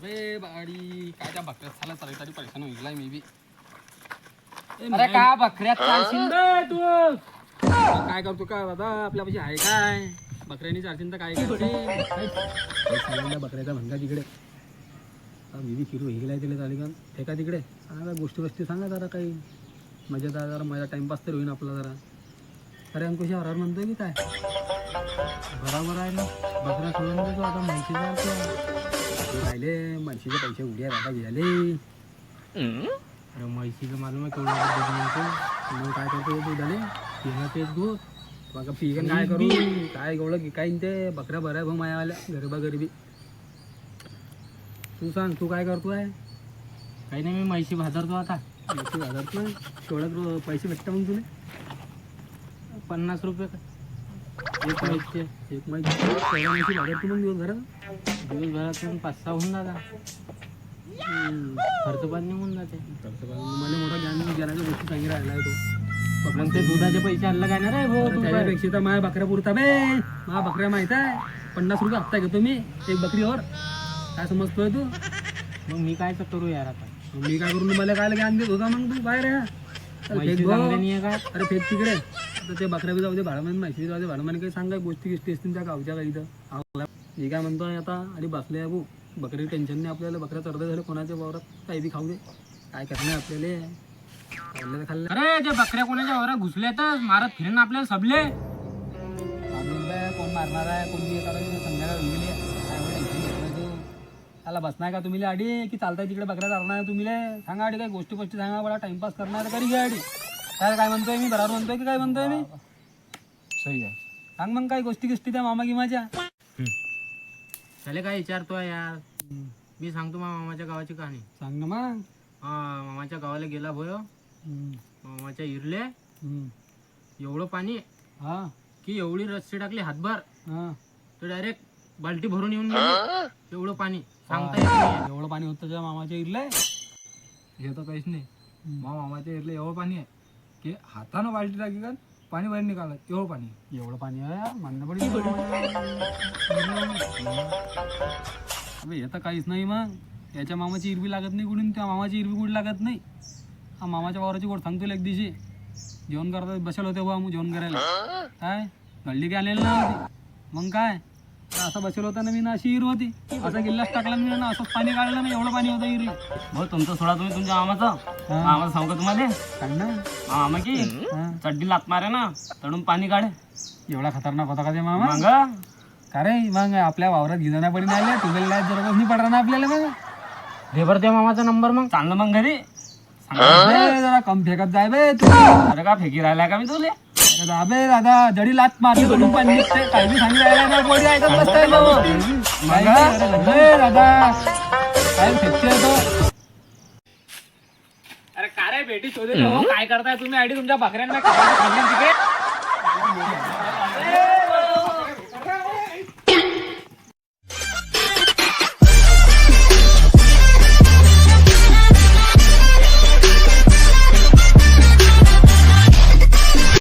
अबे बाडी काय त्या बकऱ्यात साला तरी परेशान होईलाय मी बी. अरे का बकऱ्यात चालशील बे तू? काय करतो का दादा आपल्यापाशी आहे काय? बकऱ्यानी चालशील तर काय करते? बकऱ्याचा भंगा तिकडे मी बी फिरू हिगलाय तिला चाली का फेका तिकडे. सांगा गोष्टी सांगा जरा काही मजेदार जरा माझा टाइमपास तर होईन आपला जरा. अरे अंकुश हरार म्हणतोय की काय? बरोबर आहे ना बकऱ्या सोडून देतो आता म्हैशीचा राहिले म्हैशीचे पैसे उड्या दादा घ्याले. अरे म्हैशीचं मालूम आहे केवढं मग काय करतो तू झाले पिना तेच दूध बघा पिकन काय करू काय गवळं काय ते बकऱ्या बऱ्या भाऊ मायावाल्या गरीबा गरिबी. तू सांग तू काय करतोय? काही नाही मी म्हैशी भाजरतो आता. म्हैशी भाजरतोय केवढं पैसे भेटतं मग तुला? 50 रुपये एक म्हैसचे एक म्हैशी म्हैशी भाजरतो मग दिवसभरातून 5-6 होऊन जातात. खर्च पण निघून जाते. मला मोठा ज्ञानाच्या गोष्टी सांगी राहिला आहे तो. मग ते दुधाचे पैसे हल्ला काय ना रे भाऊ. त्याच्यापेक्षा तर माझ्या बकऱ्या पुरता बे माझ्या बकऱ्या माहित आहे 50 रुपये हप्ता घेतो मी एक बकरीवर. काय समजतोय तू? मग मी काय करू यार आता? मी काय करून मला काय ज्ञान देत होता मग तू बाहेर या अरे फेक तिकडे आता ते बकऱ्या बी जाऊ दे भाडं माहिती जाऊ दे भाडं काही सांगा गोष्टी असतील त्या गावच्या काही इथं मी काय म्हणतोय आता आणि बसले अबू बकरी टेन्शन नाही आपल्याला. बकऱ्या चढता झालं कोणाच्या वावरात काही बी खाऊ दे काय करणार आपल्याला खाल्लं. अरे ते बकऱ्या कोणाच्या वावरात घुसले तर मारत फिरून आपल्याला सबले कोण मारणार आहे कोण संध्याकाळ त्याला बसणार का तुम्ही आडी की चालताय तिकडे बकऱ्या चालणार तुम्ही सांगा आडी काय गोष्टी सांगा मला टाइमपास करणार करी घ्या आडी. काय म्हणतोय मी बरोबर म्हणतोय की काय म्हणतोय मी? सही आहे. सांग मग काय गोष्टी त्या मामा गिमाच्या त्याला काय विचारतोय यार. मी सांगतो मामाच्या गावाची कहाणी. सांग ना मग. मामाच्या गावाला गेला भोय मामाच्या इरले एवढं पाणी हा की एवढी रस्सी टाकली हातभर हा तर डायरेक्ट बाल्टी भरून येऊन गेली. एवढं पाणी सांगता येत नाही. एवढं पाणी होतं त्या मामाच्या इरलंय हे तर काहीच नाही. मामाच्या इथलं एवढं पाणी आहे की हातानं बाल्टी टाकी का पाणी बाहेर निघालं एवढं पाणी. एवढं पाणी आहे म्हणणं पडेल. हे तर काहीच नाही मग याच्या मामाची इरवी लागत नाही कुठून त्या मामाची इरवी कुठे लागत नाही. हा मामाच्या वावराची गोष्ट सांगतो एक दिवशी जेवण करता बसेल होते बा जेवण करायला काय घडली की आलेलं ना मग काय असं बसेल होता ना मी ना अशी इर होती असा गिल्लास टाकला मी ना असं पाणी काढलं ना एवढं पाणी होतं इरला. हो तुमचं सोडा तुम्ही तुमच्या मामाचं मामाचं सांगू का तुम्हाला? सांग ना मामा की चड्डी लात मारे ना तडून पाणी काढे. एवढा खतरनाक होता का ते मामा? मग का रे मग आपल्या वावरात गिजाना पडी नाही आल्या तुला जरा नाही पडणार ना आपल्याला मग रेबर त्या मामाचा नंबर मग चांगलं मग घरी जरा कम फेकत जाय बे तू. अरे का फेकी राहिला का मी तुले? अबे दादा जडी लात मारली तोडून पण निघते काही बी सांगितलं राहिला ना कोणी ऐकत बसताय दादा काय फेकते तो. अरे का रे भेटी शोधे काय करताय तुम्ही आयडी तुमच्या बकऱ्यांना तिकडे